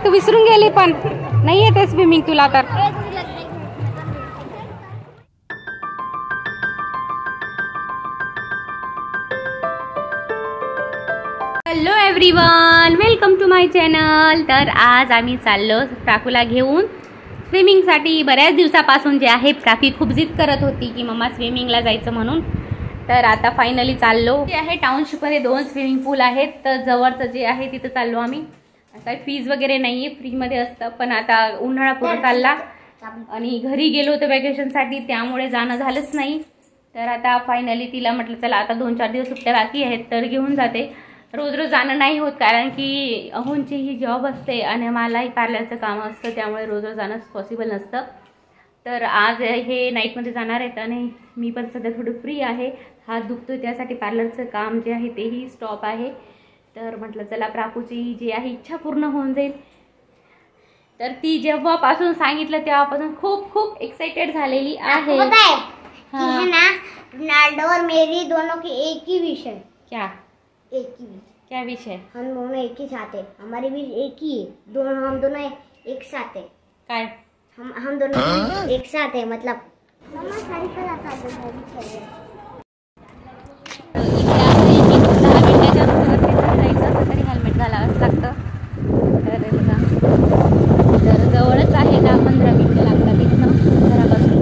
तू विसरून गेली पण नाही येते स्विमिंग तुला तर. Hello everyone, welcome to my channel. तर आज आम्ही चाललो प्राकूला घेऊन स्विमिंगसाठी. बऱ्याच दिवसापासून जे आहे प्राकी खूप जिद करत होती की मम्मा स्विमिंगला जायचं म्हणून. तर आता फायनली चाललो. जे आहे टाउनशिपमध्ये 2 स्विमिंग पूल आहेत, तर जवळचं जे आहे तिथं चाललो आम्ही. काही फीज वगैरे नाही आहे, फ्रीमध्ये असतं. पण आता उन्हाळा पूर्ण चालला आणि घरी गेलो होतो वॅकेशनसाठी, त्यामुळे जाणं झालंच नाही. तर आता फायनली तिला म्हटलं चला आता 2-4 दिवस सुट्ट्या बाकी आहेत तर घेऊन जाते. रोज रोज जाणं नाही होत, कारण की अहोंची ही जॉब असते आणि मलाही पार्लरचं काम असतं, त्यामुळे रोज रोज जाणं पॉसिबल नसतं. तर आज हे नाईटमध्ये जाणार आहेत आणि मी पण सध्या थोडी फ्री आहे. हात दुखतो त्यासाठी पार्लरचं काम जे आहे तेही स्टॉप आहे. तर म्हटलं चला प्राकूची जी आहे इच्छा पूर्ण होऊन जाईल. तर ती जेव्हापासून सांगितलं तेव्हापासून खूप खूप एक्साइटेड झालेली आहे. हाँ। ना रोनाल्डो और मेरी दोनों की एक ही विश है. क्या? एक ही विश. क्या विश है? हम दोनों एक ही साथ है. हमारी विश एक ही है. हम दोनों एक साथ है. काय? हम दोनों एक साथ है. मतलब मम्मा सारी कला का दो तरी हेल्मेट घालावंच लागतं. तर बघा, तर जवळच आहे, 10-15 मिनिटं लागतात इथनं घरापासून.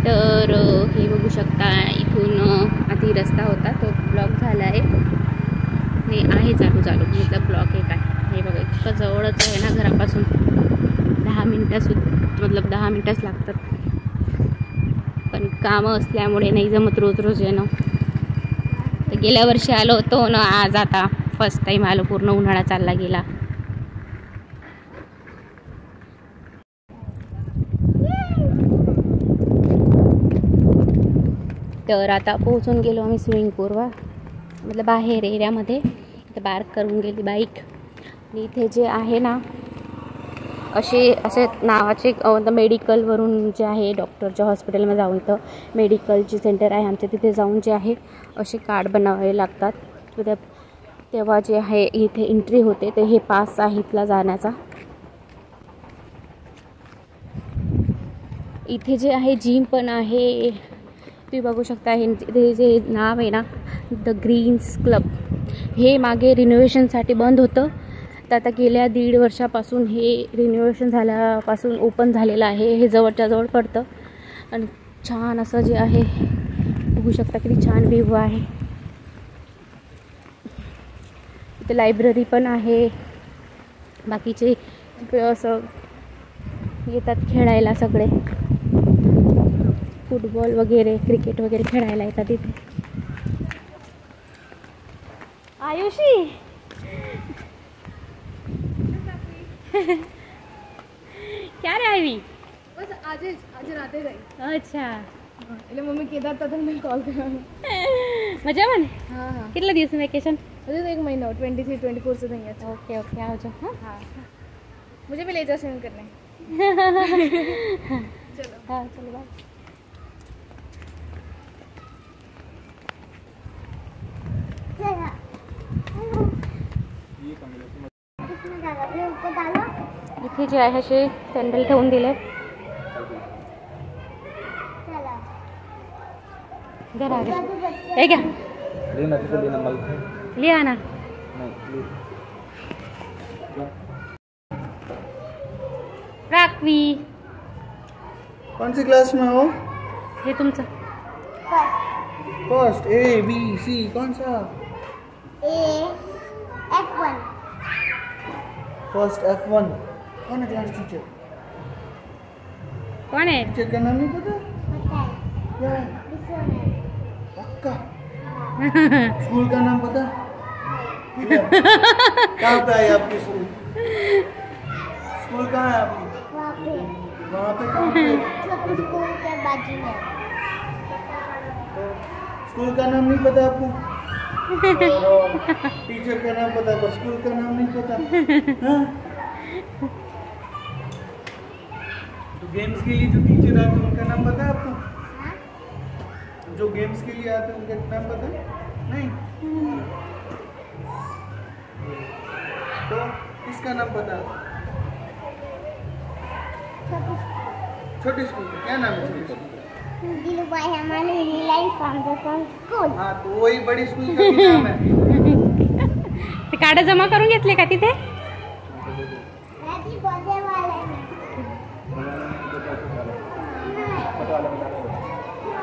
तर हे बघू शकता, इथून आधी रस्ता होता तो ब्लॉक झाला आहे. हे आहे चालू मतलब ब्लॉक आहे काय. हे बघा इतकं जवळच आहे ना घरापासून. 10 मिनटंच लागतात. पण कामं असल्यामुळे नाही जमत रोज रोज येणं. तर गेल्या वर्षी आलो होतो ना, आज आता फर्स्ट टाईम आलो. पूर्ण उन्हाळा चालला गेला. तर आता पोहोचून गेलो आम्ही स्विमिंग पूलवर, मतलब बाहेर एरियामध्ये. इथे पार्क करून गेली बाईक. आणि इथे जे आहे ना असे नावाचे मेडिकलवरून जे आहे डॉक्टरच्या हॉस्पिटलमध्ये जाऊन, इथं मेडिकलची सेंटर आहे आमच्या, तिथे जाऊन जे आहे असे कार्ड बनवावे लागतात. तेव्हा जे आहे इथे एंट्री होते. ते हे पास आहे इथला जाण्याचा. इथे जे आहे जिम पण आहे, तुम्ही बघू शकता. हे जे नाव आहे ना द ग्रीन्स क्लब, हे मागे रिनोव्हेशनसाठी बंद होतं. तर आता गेल्या 1.5 वर्षापासून हे रिनोव्हेशन झाल्यापासून ओपन झालेलं आहे. हे जवळच्या जवळ पडतं आणि छान असं जे आहे बघू शकता किती छान व्ह्यू आहे. इथे लायब्ररी पण आहे. बाकीचे असं येतात खेळायला, सगळे फुटबॉल वगैरे क्रिकेट वगैरे खेळायला येतात इथे. आयुषी क्या रे आईवी? बस आज राते गई. अच्छा, એટલે મમ્મી કીધા હતા તો મેં કોલ કર્યો. મજામાં ને? હા હા. કેટલા દિવસનું વેકેશન? હજુ તો 1 મહિનો 23-24 સુધી અહીંયા છે. ઓકે ઓકે, આવજો. હા હા. मुझे भी ले जा स्विमिंग करने. चलो. હા ચલો બાય. इथे जे आहे असे सँडल ठेवून दिले. जरा हे घ्या, लिहा ना. प्राक्वी, कौन सी क्लास में हो? हे तुमचं. फर्स्ट A B C कौन सा? F1. First F1. कौन है क्लास टीचर? कोण आहे? टीचर का नाम नहीं पता? पता है. क्या है? डिक्शनरी. पक्का? स्कूल का नाम पता? कहाँ पे है आपकी स्कूल? स्कूल कहाँ है आपकी? वहाँ पे कहाँ पे? छोटी स्कूल के बाजू में. स्कूल का नाम नहीं पता आपको? टीचर का नाम पता पर स्कूल का नाम नहीं पता? हाँ? गेम्स के लिए जो टीचर आते हैं उनका नाम पता है आपको? जो गेम्स के लिए आते हैं उनका नाम पता है? नहीं तो किसका नाम पता है? छोटे स्कूल का क्या नाम है? छोटे स्कूल दिलुभाई हमारे लाइन फाउंडेशन स्कूल। हाँ तो वही बड़ी स्कूल का भी नाम है। ते कार्ड जमा करून घेतले का तिथे? हैप्पी बर्थडे वाले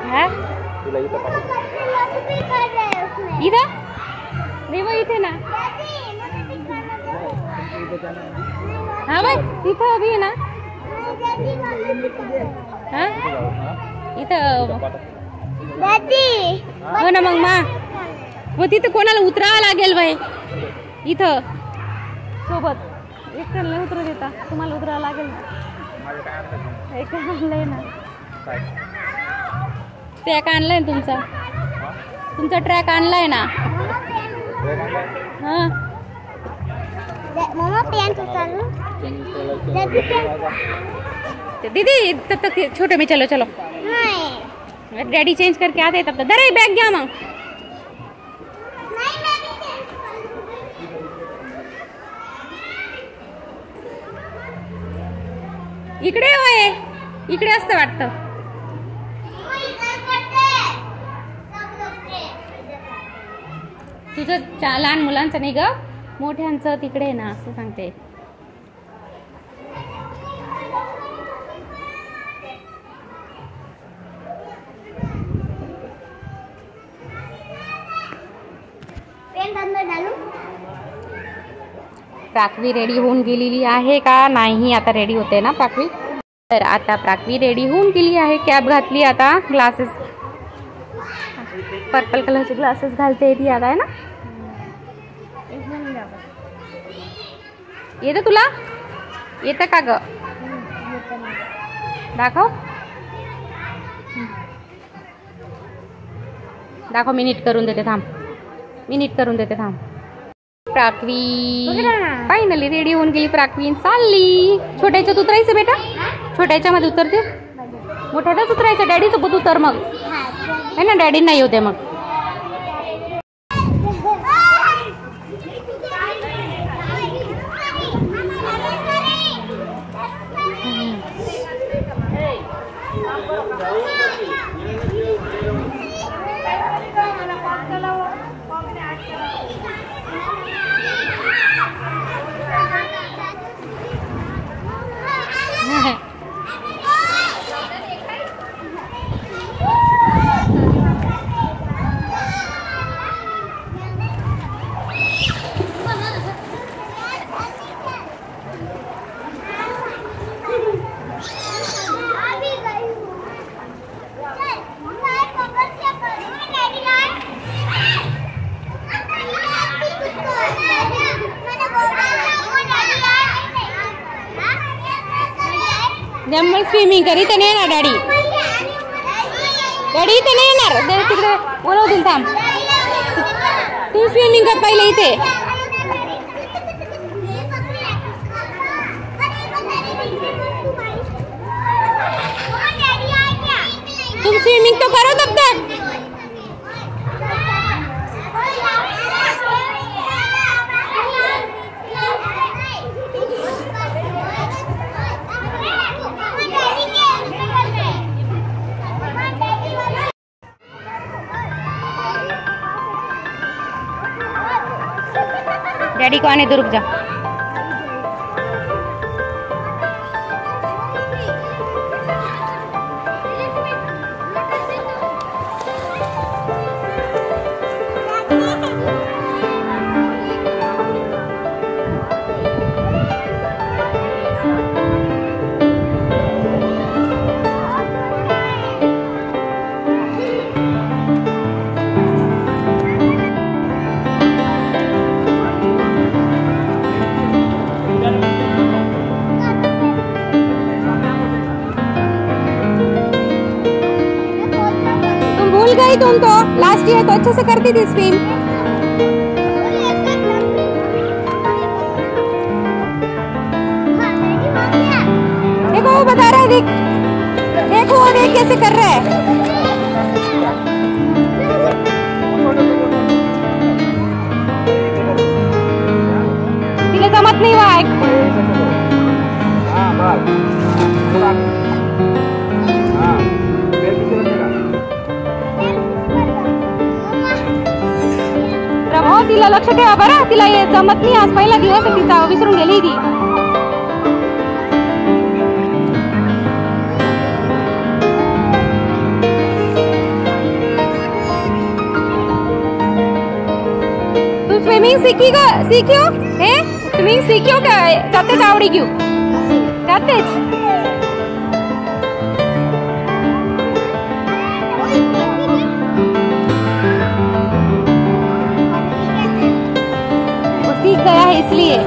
हा? भी कर रहे हैं उसमें। इथं नाही बघ इथे ना. दादी मुझे दिखाना दो। हा बघ तिथं बी आहे ना. दादी मुझे दिखाना। हा इथं दादी हो ना मग मा मग तिथं कोणाला उतरावं लागेल बाई इथं सोबत एकट्याला नाही उतरू देता तुम्हाला उतरावं लागेल एक आणलंय ना ट्रॅक आणलाय ना तुमचा ट्रॅक आणलाय ना हा मम्मा पेन उतारो। दादी पेन दीदी तब तक छोटे में चलो चलो नहीं डैडी चेंज करके आते तब तक दरे बैग घ्या मग नहीं मैं भी चेंज इकडे होय इकडे असतं वाटतं तुझं लहान मुलांचं नाही ग मोठ्यांचं तिकडे ना असं सांगते पेन अंदर डालू। प्राक्वी रेडी होऊन गेलेली आहे का नाही आता रेडी होते ना प्राक्वी तर आता प्राक्वी रेडी होऊन गेली आहे कॅप घातली आता ग्लासेस पर्पल कलरचे ग्लासेस घालते ती आता आहे ना येतं तुला येतं का ग दाखव दाखव मी नीट करून देते थांब प्राक्वी फायनली रेडी होऊन गेली प्राक्वी चालली छोट्याच्यात उतरायचं बेटा छोट्याच्या मध्ये उतरते मोठ्यातच उतरायचं डॅडी सोबत उतर मग है ना डॅडी नाही होते मग जमल स्विमिंग करी तर नाही येणार डॅडी इथे नाही येणार तिकडे बोलवतील थांब तू स्विमिंग कर पहिले इथे तुम स्विमिंग तो करो तब तक डैडी को आने दो रुक जा गई तुम तो लास्ट ईयर तो अच्छे से करती थी स्विम देखो वो बता रहा है देख कैसे कर रहा है? तिला जमत नाही वाय. प्रभा तिला लक्ष ठेवा बरं, तिला जमत नाही. आज पहिला दिवस आहे तिचा, विसरून गेली ती. स्विमिंग सीखियो हे स्विमिंग सीखियो क्या जातेच आवडी घेऊ जातेच. वो सीख गया है इसलिए.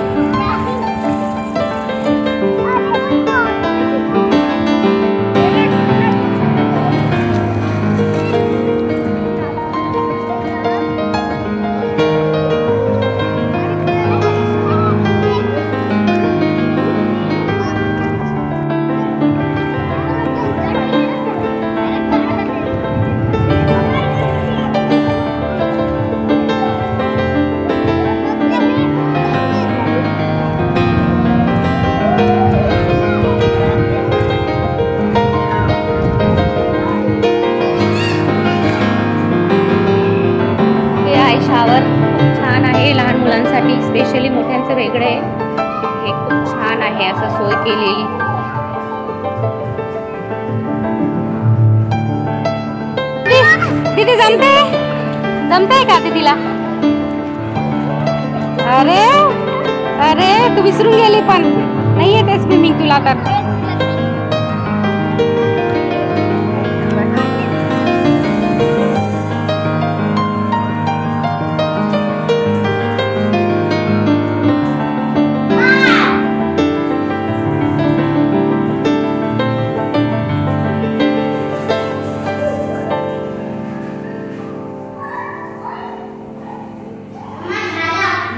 शावर खूप छान आहे लहान मुलांसाठी, स्पेशली मोठ्यांचं वेगळं आहे. हे खूप छान आहे असं सोय केलेली. दीदी जमते का दीदीला? अरे अरे तू विसरून गेली पण नाही येते स्विमिंग तुला तर.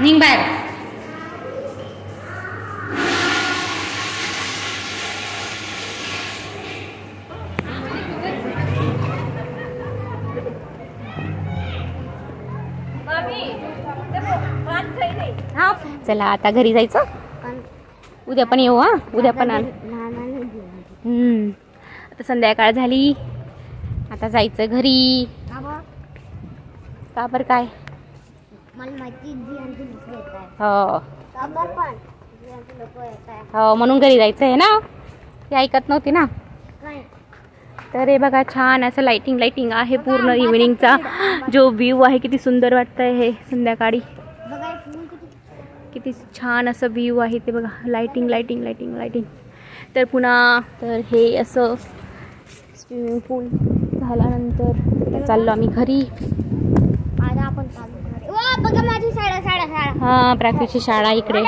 निघ बाहेर. हा चला आता घरी जायचं. उद्या पण येऊ. हा उद्या पण आण. आता संध्याकाळ झाली, आता जायचं घरी. का बरं काय? हो म्हणून घरी जायचं आहे ना. ती ऐकत नव्हती ना. तर हे बघा छान असं लाइटिंग आहे पूर्ण इव्हिनिंगचा जो व्ह्यू आहे. किती सुंदर वाटतंय हे संध्याकाळी. किती छान असं व्ह्यू आहे ते बघा. लाइटिंग. तर पुन्हा तर हे असं स्विमिंग पूल झाल्यानंतर चाललो आम्ही घरी. हा प्राकृतीची शाळा इकडे.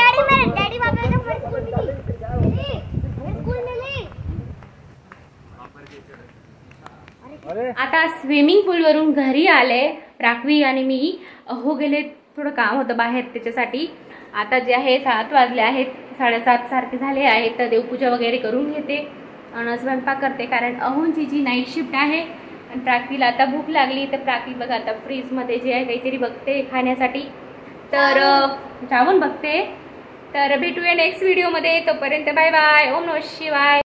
आता स्विमिंग पूल वरून घरी आले. प्राक्वी आणि मी हो गेले, थोडं काम होतं बाहेर त्याच्यासाठी. आता जे आहे 7 वाजले आहेत, 7:30 सारखे झाले आहेत. तर देवपूजा वगैरे करून घेते आणि स्वयंपाक करते, कारण अहोंची जी नाईट शिफ्ट आहे. आणि प्राक्वीला आता भूक लागली तर प्राक्वी बघा आता फ्रीजमध्ये जे आहे काहीतरी बघते खाण्यासाठी. तर जाऊन बघते. तर भेटूया नेक्स्ट व्हिडिओमध्ये. तोपर्यंत बाय बाय. ओम नमः शिवाय.